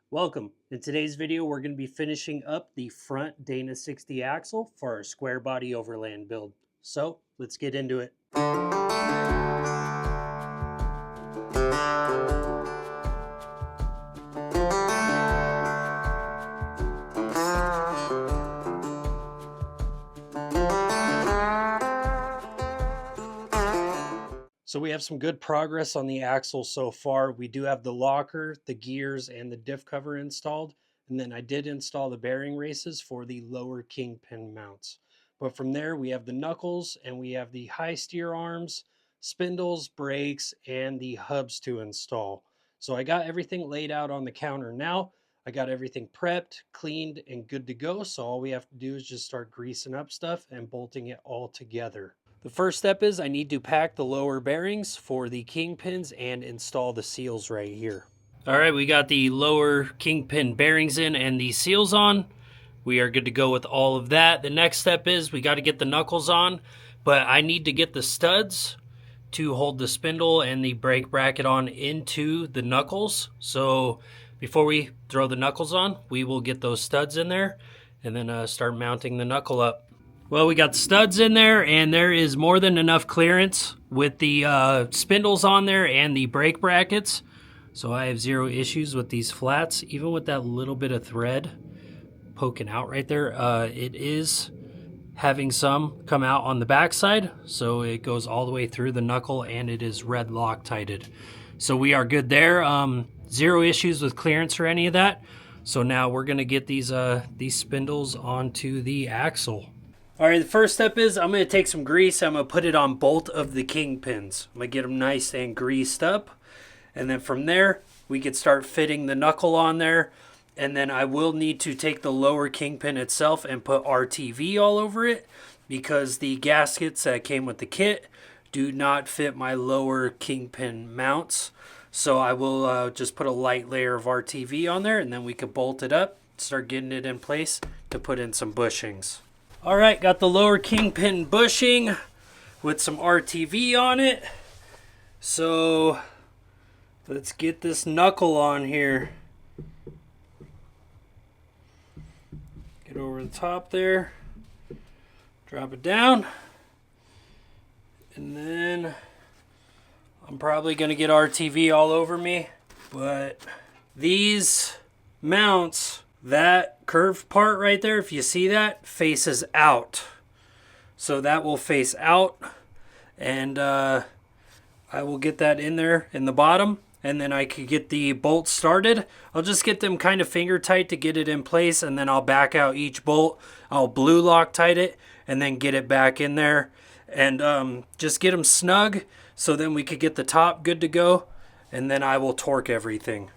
Welcome. In today's video, we're going to be finishing up the front Dana 60 axle for our square body overland build. So let's get into it. So we have some good progress on the axle so far. We do have the locker, the gears, and the diff cover installed. And then I did install the bearing races for the lower kingpin mounts. But from there, we have the knuckles and we have the high steer arms, spindles, brakes, and the hubs to install. So I got everything laid out on the counter now. I got everything prepped, cleaned, and good to go. So all we have to do is just start greasing up stuff and bolting it all together. The first step is I need to pack the lower bearings for the kingpins and install the seals right here. All right, we got the lower kingpin bearings in and the seals on. We are good to go with all of that. The next step is we got to get the knuckles on, but I need to get the studs to hold the spindle and the brake bracket on into the knuckles. So before we throw the knuckles on, we will get those studs in there and then start mounting the knuckle up. Well, we got the studs in there, and there is more than enough clearance with the spindles on there and the brake brackets. So I have zero issues with these flats, even with that little bit of thread poking out right there. It is having some come out on the backside, so it goes all the way through the knuckle, and it is red Loctited. So we are good there. Zero issues with clearance or any of that. So now we're going to get these spindles onto the axle. All right, the first step is I'm going to take some grease. I'm going to put it on both of the kingpins. I'm going to get them nice and greased up. And then from there, we could start fitting the knuckle on there. And then I will need to take the lower kingpin itself and put RTV all over it, because the gaskets that came with the kit do not fit my lower kingpin mounts. So I will just put a light layer of RTV on there, and then we could bolt it up, start getting it in place to put in some bushings. All right, got the lower kingpin bushing with some RTV on it. So let's get this knuckle on here. Get over the top there. Drop it down. And then I'm probably going to get RTV all over me. But these mounts, that curved part right there, if you see that, faces out. So that will face out, and I will get that in there in the bottom, and then I could get the bolts started. I'll just get them kind of finger tight to get it in place, and then I'll back out each bolt. I'll blue Loctite it and then get it back in there, and just get them snug, so then we could get the top good to go, and then I will torque everything.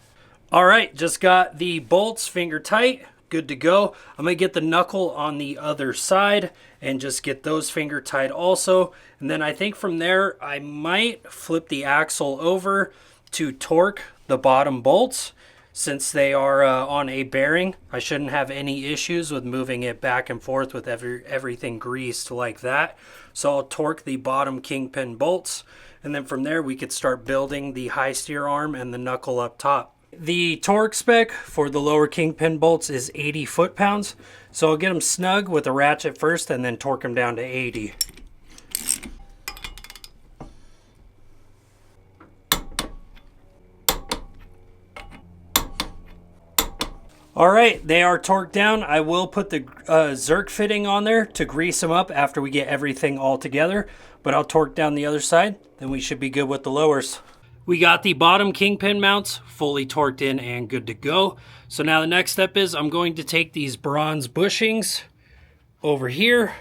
All right, just got the bolts finger tight, good to go. I'm going to get the knuckle on the other side and just get those finger tight also. And then I think from there, I might flip the axle over to torque the bottom bolts. Since they are on a bearing, I shouldn't have any issues with moving it back and forth with everything greased like that. So I'll torque the bottom kingpin bolts. And then from there, we could start building the high steer arm and the knuckle up top. The torque spec for the lower kingpin bolts is 80 foot-pounds. So I'll get them snug with a ratchet first and then torque them down to 80. All right, they are torqued down. I will put the Zerk fitting on there to grease them up after we get everything all together. But I'll torque down the other side, then we should be good with the lowers. We got the bottom kingpin mounts fully torqued in and good to go. So now the next step is I'm going to take these bronze bushings over here,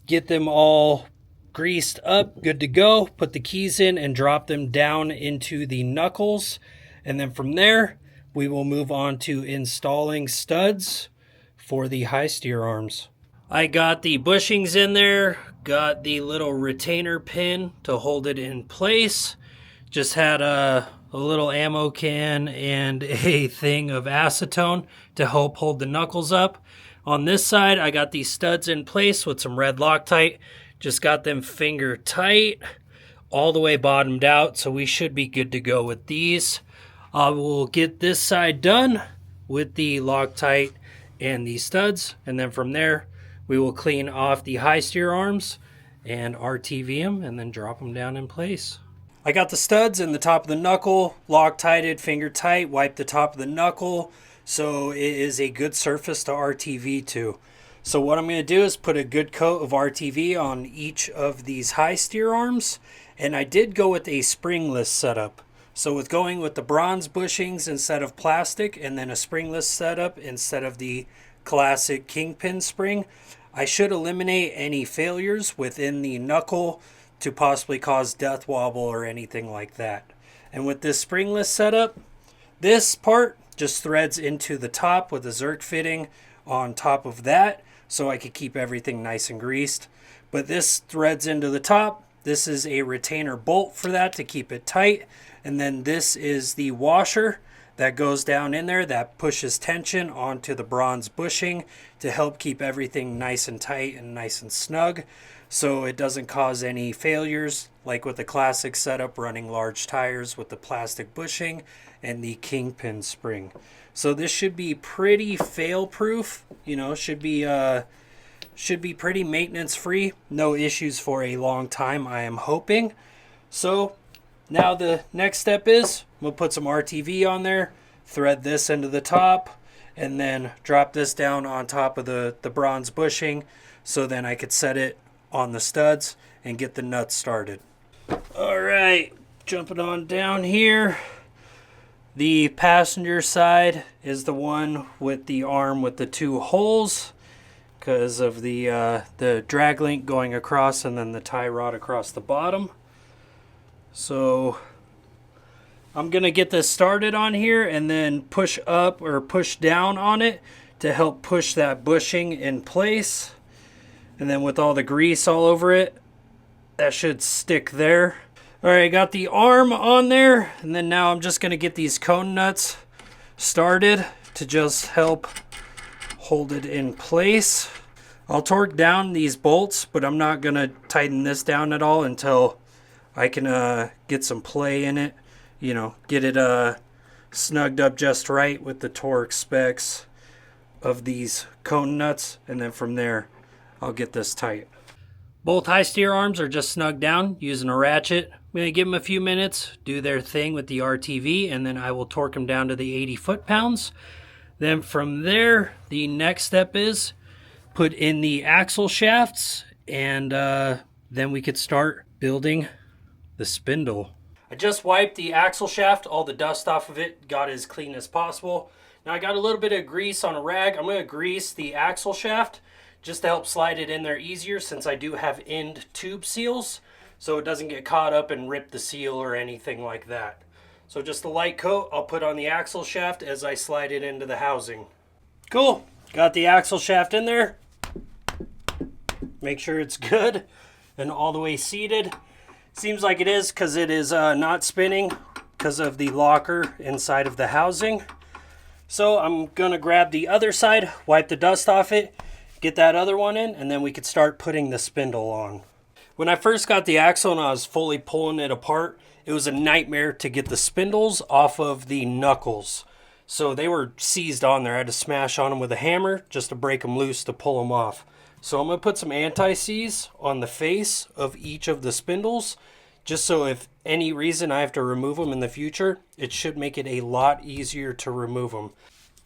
get them all greased up, good to go, put the keys in and drop them down into the knuckles. And then from there, we will move on to installing studs for the high steer arms. I got the bushings in there, got the little retainer pin to hold it in place. Just had a little ammo can and a thing of acetone to help hold the knuckles up. On this side, I got these studs in place with some red Loctite. Just got them finger tight, all the way bottomed out, so we should be good to go with these. I will get this side done with the Loctite and the studs, and then from there we will clean off the high steer arms and RTV them and then drop them down in place. I got the studs in the top of the knuckle, Loctited, finger tight, wipe the top of the knuckle, so it is a good surface to RTV to. So what I'm going to do is put a good coat of RTV on each of these high steer arms, and I did go with a springless setup. So with going with the bronze bushings instead of plastic, and then a springless setup instead of the classic kingpin spring, I should eliminate any failures within the knuckle to possibly cause death wobble or anything like that. And with this springless setup, this part just threads into the top with a Zerk fitting on top of that, so I could keep everything nice and greased. But this threads into the top. This is a retainer bolt for that to keep it tight. And then this is the washer that goes down in there that pushes tension onto the bronze bushing to help keep everything nice and tight and nice and snug, so it doesn't cause any failures like with the classic setup running large tires with the plastic bushing and the kingpin spring. So this should be pretty fail proof, you know, should be pretty maintenance free, no issues for a long time, I am hoping. So now the next step is we'll put some RTV on there, thread this into the top, and then drop this down on top of the bronze bushing, so then I could set it on the studs and get the nuts started. All right, jumping on down here. The passenger side is the one with the arm with the two holes because of the drag link going across and then the tie rod across the bottom. So I'm going to get this started on here and then push up or push down on it to help push that bushing in place. And then with all the grease all over it, that should stick there. All right, got the arm on there, and then now I'm just going to get these cone nuts started to just help hold it in place. I'll torque down these bolts, but I'm not going to tighten this down at all until I can get some play in it, you know, get it snugged up just right with the torque specs of these cone nuts, and then from there I'll get this tight. Both high steer arms are just snugged down using a ratchet. I'm going to give them a few minutes, do their thing with the RTV, and then I will torque them down to the 80 foot-pounds. Then from there, the next step is put in the axle shafts, and then we could start building the spindle. I just wiped the axle shaft, all the dust off of it, got it as clean as possible. Now I got a little bit of grease on a rag. I'm going to grease the axle shaft just to help slide it in there easier, since I do have end tube seals, so it doesn't get caught up and rip the seal or anything like that. So just a light coat I'll put on the axle shaft as I slide it into the housing. Cool, got the axle shaft in there. Make sure it's good and all the way seated. Seems like it is because it is not spinning because of the locker inside of the housing. So I'm gonna grab the other side, wipe the dust off it, get that other one in, and then we could start putting the spindle on. When I first got the axle and I was fully pulling it apart, it was a nightmare to get the spindles off of the knuckles. So they were seized on there. I had to smash on them with a hammer just to break them loose to pull them off. So I'm going to put some anti-seize on the face of each of the spindles, just so if any reason I have to remove them in the future, it should make it a lot easier to remove them.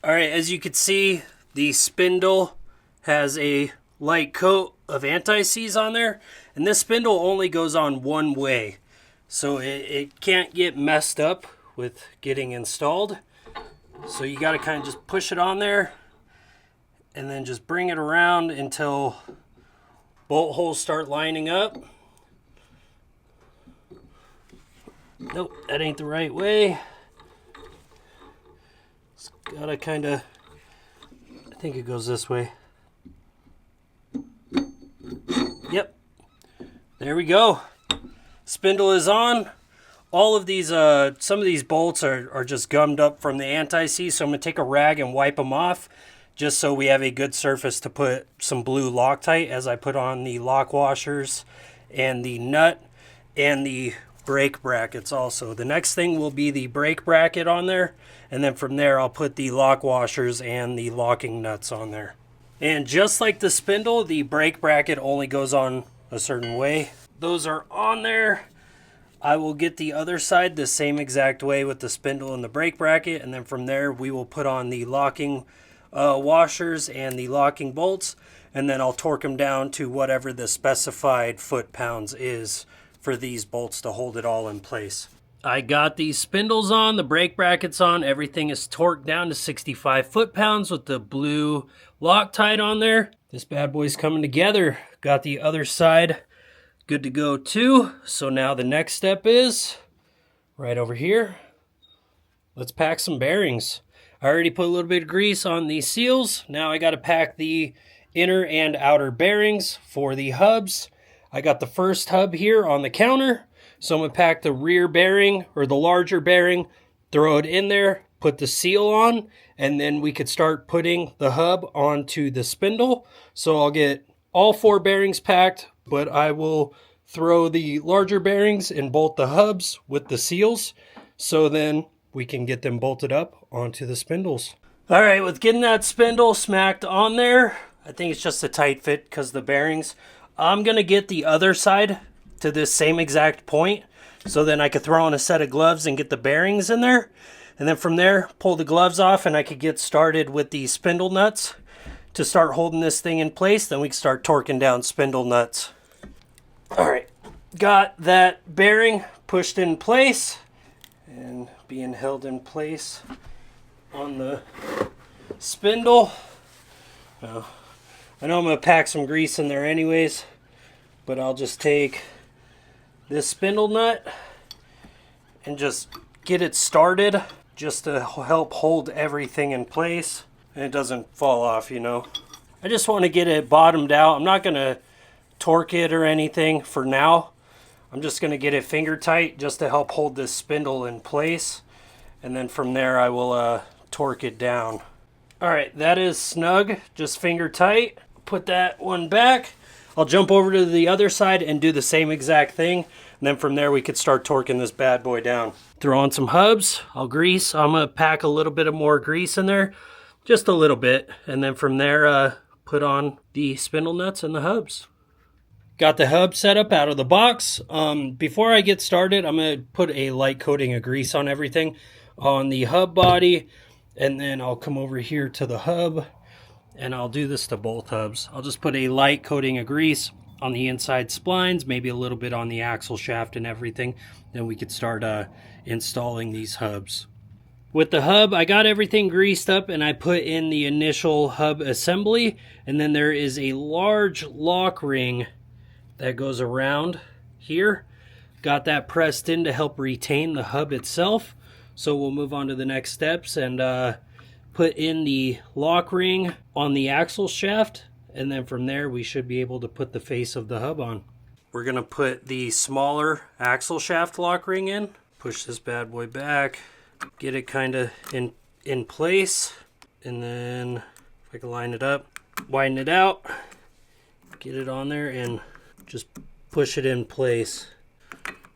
All right, as you can see, the spindle has a light coat of anti-seize on there, and this spindle only goes on one way, so it can't get messed up with getting installed. So you got to kind of just push it on there and then just bring it around until bolt holes start lining up. Nope, that ain't the right way. It's gotta kind of, I think it goes this way. Yep, there we go. Spindle is on. All of these, some of these bolts are just gummed up from the anti-seize, so I'm gonna take a rag and wipe them off, just so we have a good surface to put some blue Loctite as I put on the lock washers and the nut and the brake brackets also. The next thing will be the brake bracket on there, and then from there I'll put the lock washers and the locking nuts on there. And just like the spindle, the brake bracket only goes on a certain way. Those are on there. I will get the other side the same exact way with the spindle and the brake bracket, and then from there we will put on the locking washers and the locking bolts, and then I'll torque them down to whatever the specified foot-pounds is for these bolts to hold it all in place. I got these spindles on, the brake brackets on, everything is torqued down to 65 foot-pounds with the blue Loctite on there. This bad boy's coming together. Got the other side good to go too. So now the next step is right over here. Let's pack some bearings. I already put a little bit of grease on these seals. Now I got to pack the inner and outer bearings for the hubs. I got the first hub here on the counter. So I'm going to pack the rear bearing or the larger bearing, throw it in there, put the seal on, and then we could start putting the hub onto the spindle. So I'll get all 4 bearings packed, but I will throw the larger bearings and bolt the hubs with the seals, so then we can get them bolted up onto the spindles. All right, with getting that spindle smacked on there, I think it's just a tight fit because the bearings. I'm going to get the other side to this same exact point, so then I could throw on a set of gloves and get the bearings in there. And then from there, pull the gloves off and I could get started with the spindle nuts to start holding this thing in place. Then we can start torquing down spindle nuts. All right, got that bearing pushed in place and being held in place on the spindle. Now, I know I'm going to pack some grease in there anyways, but I'll just take this spindle nut and just get it started just to help hold everything in place and it doesn't fall off, you know. I just want to get it bottomed out. I'm not going to torque it or anything for now. I'm just going to get it finger tight just to help hold this spindle in place, and then from there I will torque it down. Alright, that is snug, just finger tight. Put that one back. I'll jump over to the other side and do the same exact thing, and then from there we could start torquing this bad boy down. Throw on some hubs. I'll grease. I'm going to pack a little bit of more grease in there, just a little bit, and then from there put on the spindle nuts and the hubs. Got the hub set up out of the box. Before I get started, I'm going to put a light coating of grease on everything on the hub body, and then I'll come over here to the hub, and I'll do this to both hubs. I'll just put a light coating of grease on the inside splines, maybe a little bit on the axle shaft and everything. Then we could start installing these hubs. With the hub, I got everything greased up and I put in the initial hub assembly, and then there is a large lock ring that goes around here. Got that pressed in to help retain the hub itself. So we'll move on to the next steps and put in the lock ring on the axle shaft, and then from there we should be able to put the face of the hub on. We're going to put the smaller axle shaft lock ring in. Push this bad boy back, get it kind of in place, and then if I can line it up, widen it out, get it on there and just push it in place.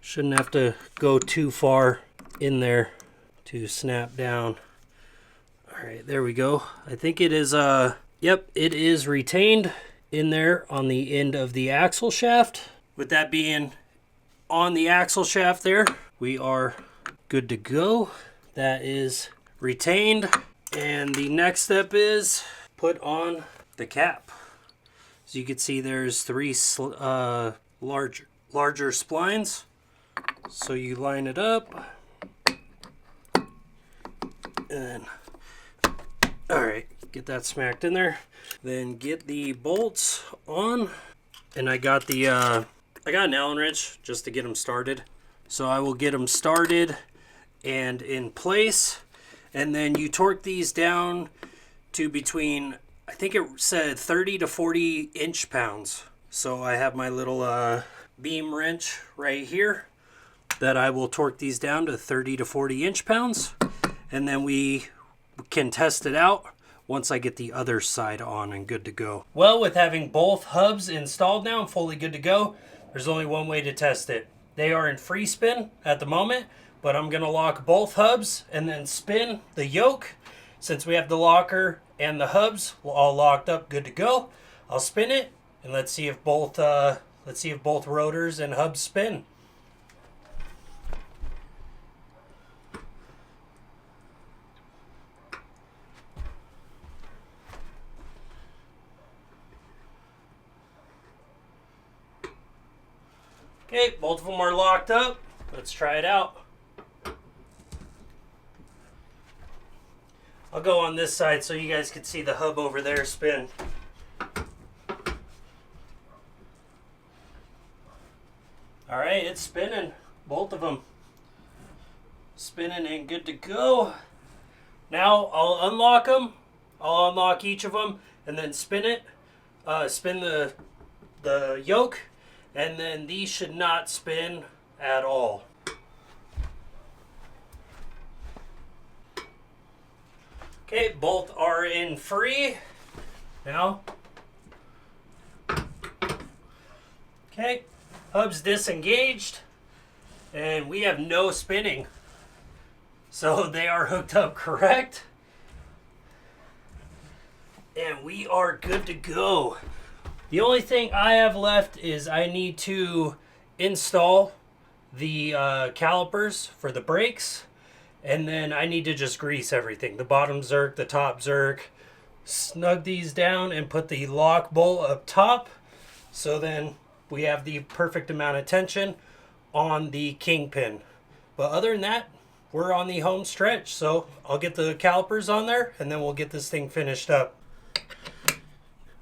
Shouldn't have to go too far in there to snap down. All right, there we go. I think it is, yep, it is retained in there on the end of the axle shaft. With that being on the axle shaft there, we are good to go. That is retained. And the next step is put on the cap. As you can see, there's 3 larger splines. So you line it up. And all right, get that smacked in there. Then get the bolts on. And I got an Allen wrench just to get them started. So I will get them started and in place. And then you torque these down to between, I think it said 30 to 40 inch-pounds. So I have my little beam wrench right here that I will torque these down to 30 to 40 inch-pounds. And then we can test it out once I get the other side on and good to go. Well, with having both hubs installed now and fully good to go, there's only one way to test it. They are in free spin at the moment, but I'm going to lock both hubs and then spin the yoke. Since we have the locker and the hubs all locked up, good to go, I'll spin it and let's see if both rotors and hubs spin. Okay, both of them are locked up. Let's try it out. I'll go on this side so you guys can see the hub over there spin. All right, it's spinning, both of them. Spinning and good to go. Now I'll unlock them. I'll unlock each of them and then spin it. Spin the yoke, and then these should not spin at all. Okay, both are in free now. Okay, hubs disengaged, and we have no spinning. So they are hooked up correct. And we are good to go. The only thing I have left is I need to install the calipers for the brakes. And then I need to just grease everything. The bottom zerk, the top zerk. Snug these down and put the lock bolt up top. So then we have the perfect amount of tension on the kingpin. But other than that, we're on the home stretch. So I'll get the calipers on there and then we'll get this thing finished up.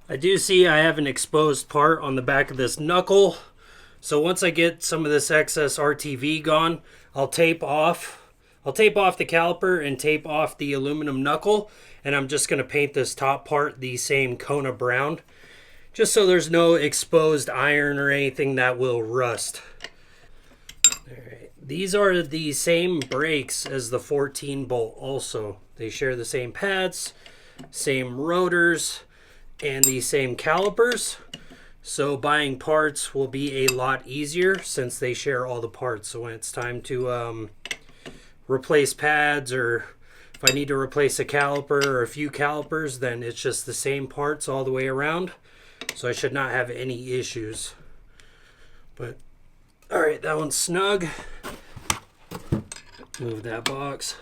I do see I have an exposed part on the back of this knuckle. So once I get some of this excess RTV gone, I'll tape off the caliper and tape off the aluminum knuckle. And I'm just going to paint this top part the same Kona brown, just so there's no exposed iron or anything that will rust. All right. These are the same brakes as the 14 bolt also. They share the same pads, same rotors, and the same calipers. So buying parts will be a lot easier since they share all the parts. So when it's time to replace pads, or if I need to replace a caliper or a few calipers, then it's just the same parts all the way around. So I should not have any issues. But all right, that one's snug. Move that box.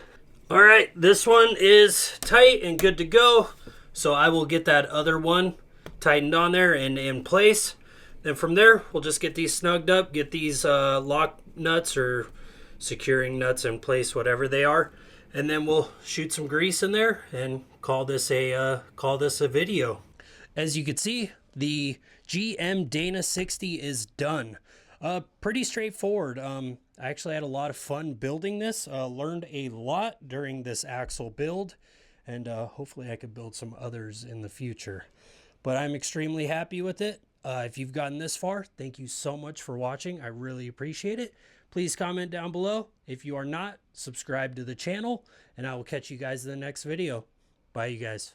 All right, this one is tight and good to go. So I will get that other one tightened on there and in place. Then from there, we'll just get these snugged up, get these lock nuts or securing nuts in place, whatever they are. And then we'll shoot some grease in there and call this a video. As you can see, the GM Dana 60 is done. Pretty straightforward. I actually had a lot of fun building this. Learned a lot during this axle build. And hopefully I could build some others in the future. But I'm extremely happy with it. If you've gotten this far, thank you so much for watching. I really appreciate it. Please comment down below. If you are not, subscribe to the channel. And I will catch you guys in the next video. Bye, you guys.